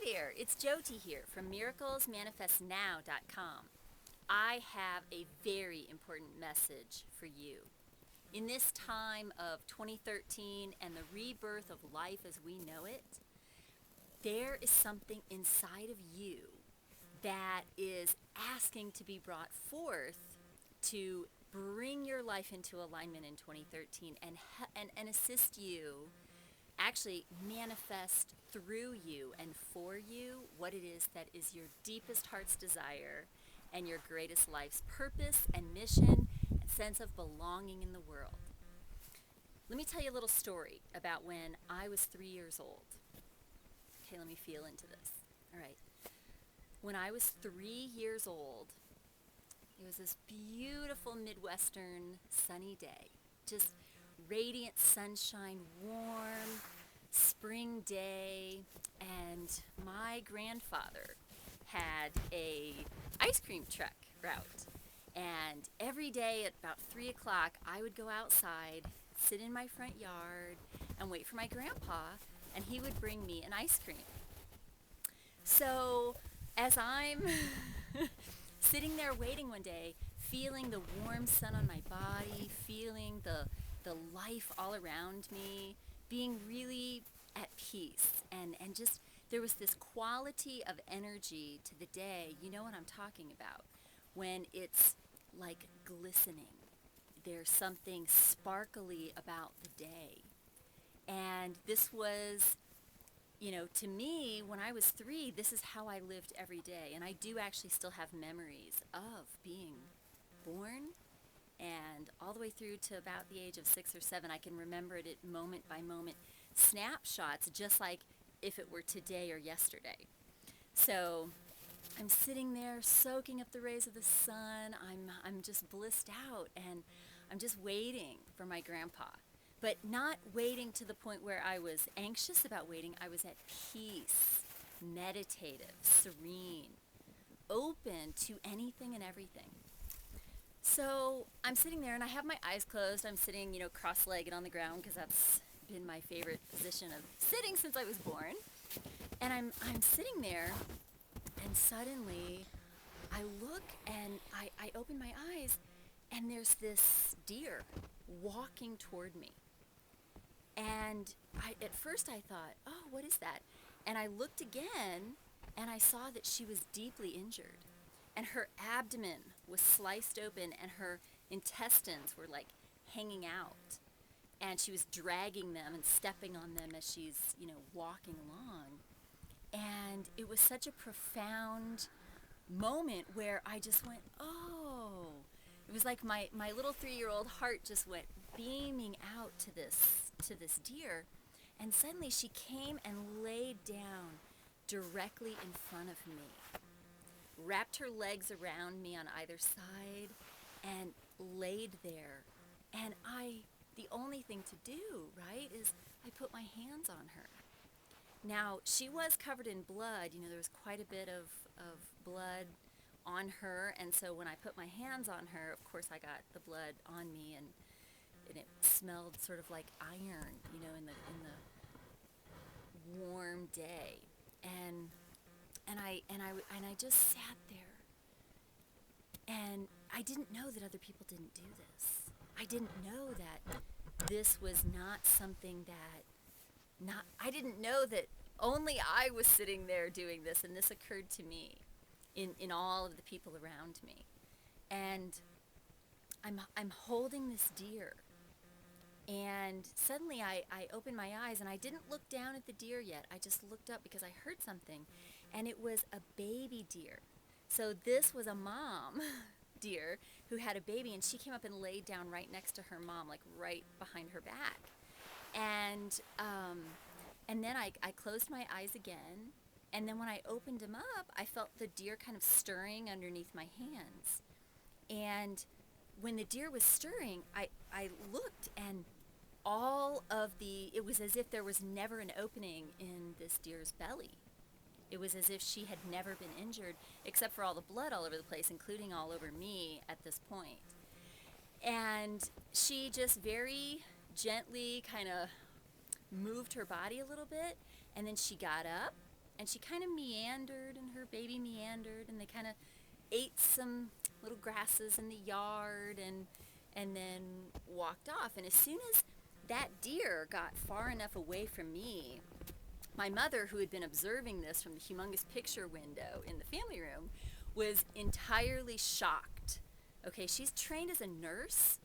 there, it's Jyoti here from miraclesmanifestnow.com. I have a very important message for you. In this time of 2013 and the rebirth of life as we know it, there is something inside of you that is asking to be brought forth to bring your life into alignment in 2013 and assist you actually manifest through you and for you what it is that is your deepest heart's desire and your greatest life's purpose and mission and sense of belonging in the world. Let me tell you a little story about when I was 3 years old. Okay, let me feel into this. All right. When I was 3 years old, it was this beautiful Midwestern sunny day. Just radiant sunshine, warm, spring day, and my grandfather had a ice cream truck route. And every day at about 3 o'clock, I would go outside, sit in my front yard, and wait for my grandpa, and he would bring me an ice cream. So as I'm sitting there waiting one day, feeling the warm sun on my body, feeling the life all around me, being really at peace, and just there was this quality of energy to the day. You know what I'm talking about, when it's like glistening. There's something sparkly about the day. And this was, to me, when I was 3, this is how I lived every day. And I do actually still have memories of being born, and all the way through to about the age of 6 or 7, I can remember it at moment by moment snapshots, just like if it were today or yesterday. So I'm sitting there soaking up the rays of the sun. I'm just blissed out, and I'm just waiting for my grandpa. But not waiting to the point where I was anxious about waiting. I was at peace, meditative, serene, open to anything and everything. So I'm sitting there, and I have my eyes closed. I'm sitting, cross-legged on the ground, because that's been my favorite position of sitting since I was born. And I'm sitting there, and suddenly I look, and I open my eyes, and there's this deer walking toward me. And at first I thought, oh, what is that? And I looked again, and I saw that she was deeply injured. And her abdomen was sliced open, and her intestines were like hanging out. And she was dragging them and stepping on them as she's, walking along. And it was such a profound moment where I just went, oh. It was like my little 3-year-old heart just went beaming out to this deer. And suddenly she came and laid down directly in front of me, wrapped her legs around me on either side, and laid there. And the only thing to do, right, is I put my hands on her. Now, she was covered in blood. There was quite a bit of blood on her, and so when I put my hands on her, of course I got the blood on me, and it smelled sort of like iron, in the warm day. And I just sat there, and I didn't know that other people didn't do this. I didn't know that this was not something I didn't know that only I was sitting there doing this, and this occurred to me in all of the people around me. And I'm holding this deer, and suddenly I opened my eyes, and I didn't look down at the deer yet. I just looked up because I heard something, and it was a baby deer. So this was a mom deer who had a baby, and she came up and laid down right next to her mom, like right behind her back. And then I closed my eyes again, and then when I opened them up, I felt the deer kind of stirring underneath my hands. And when the deer was stirring, I looked, and it was as if there was never an opening in this deer's belly. It was as if she had never been injured, except for all the blood all over the place, including all over me at this point. And she just very gently kind of moved her body a little bit, and then she got up, and she kind of meandered, and her baby meandered, and they kind of ate some little grasses in the yard, and then walked off. And as soon as that deer got far enough away from me, my mother, who had been observing this from the humongous picture window in the family room, was entirely shocked. Okay, she's trained as a nurse,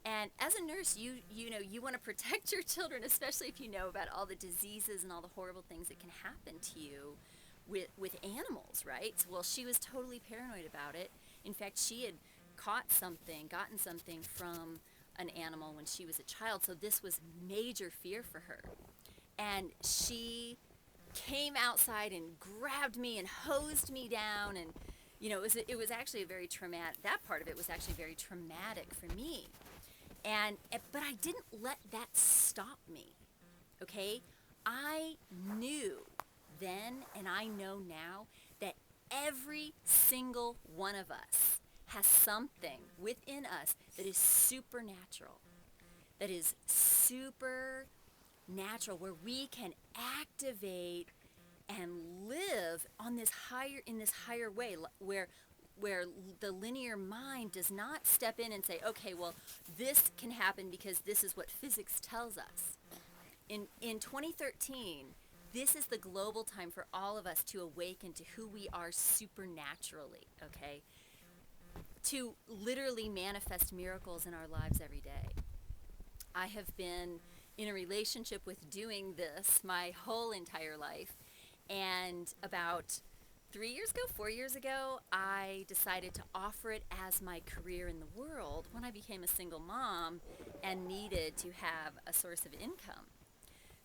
and as a nurse, you know, you want to protect your children, especially if you know about all the diseases and all the horrible things that can happen to you with animals, right? Well, she was totally paranoid about it. In fact, she had gotten something from an animal when she was a child, so this was major fear for her. And she came outside and grabbed me and hosed me down, and you know, it was actually a very traumatic, that part of it was actually very traumatic for me. But I didn't let that stop me, okay? I knew then, and I know now, that every single one of us has something within us that is supernatural, that is supernatural, where we can activate and live on this higher way, where the linear mind does not step in and say, okay, well, this can happen because this is what physics tells us. In 2013, this is the global time for all of us to awaken to who we are supernaturally, okay? To literally manifest miracles in our lives every day. I have been in a relationship with doing this my whole entire life, and about 4 years ago, I decided to offer it as my career in the world when I became a single mom and needed to have a source of income.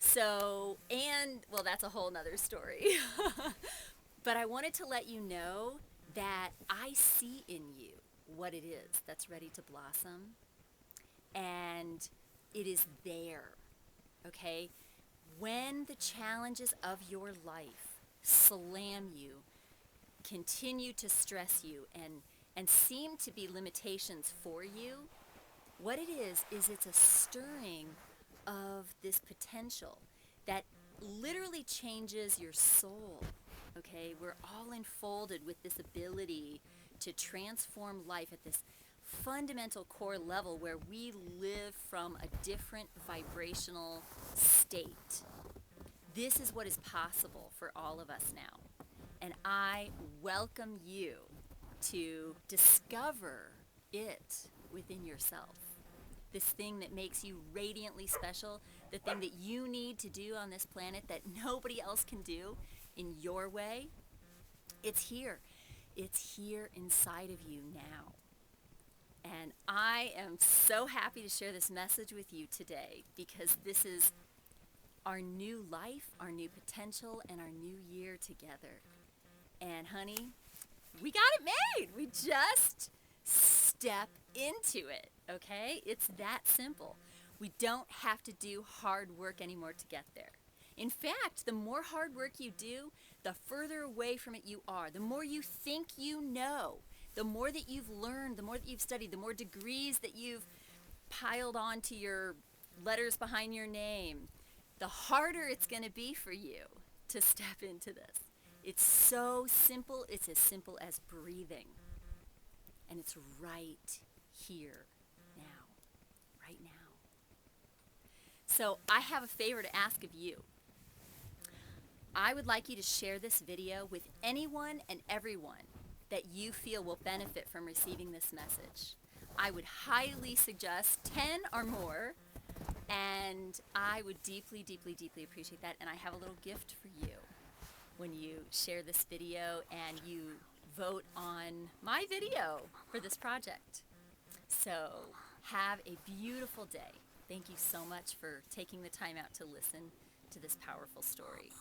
So, well, that's a whole nother story. But I wanted to let you know that I see in you what it is that's ready to blossom, and it is there, okay? When the challenges of your life slam you, continue to stress you, and seem to be limitations for you, what it is it's a stirring of this potential that literally changes your soul, okay? We're all enfolded with this ability to transform life at this fundamental core level where we live from a different vibrational state. This is what is possible for all of us now. And I welcome you to discover it within yourself. This thing that makes you radiantly special, the thing that you need to do on this planet that nobody else can do in your way, it's here. It's here inside of you now. And I am so happy to share this message with you today, because this is our new life, our new potential, and our new year together. And honey, we got it made. We just step into it, okay? It's that simple. We don't have to do hard work anymore to get there. In fact, the more hard work you do, the further away from it you are. The more you think you know, the more that you've learned, the more that you've studied, the more degrees that you've piled onto your letters behind your name, the harder it's going to be for you to step into this. It's so simple. It's as simple as breathing. And it's right here now. Right now. So I have a favor to ask of you. I would like you to share this video with anyone and everyone that you feel will benefit from receiving this message. I would highly suggest 10 or more, and I would deeply, deeply, deeply appreciate that. And I have a little gift for you when you share this video and you vote on my video for this project. So have a beautiful day. Thank you so much for taking the time out to listen to this powerful story.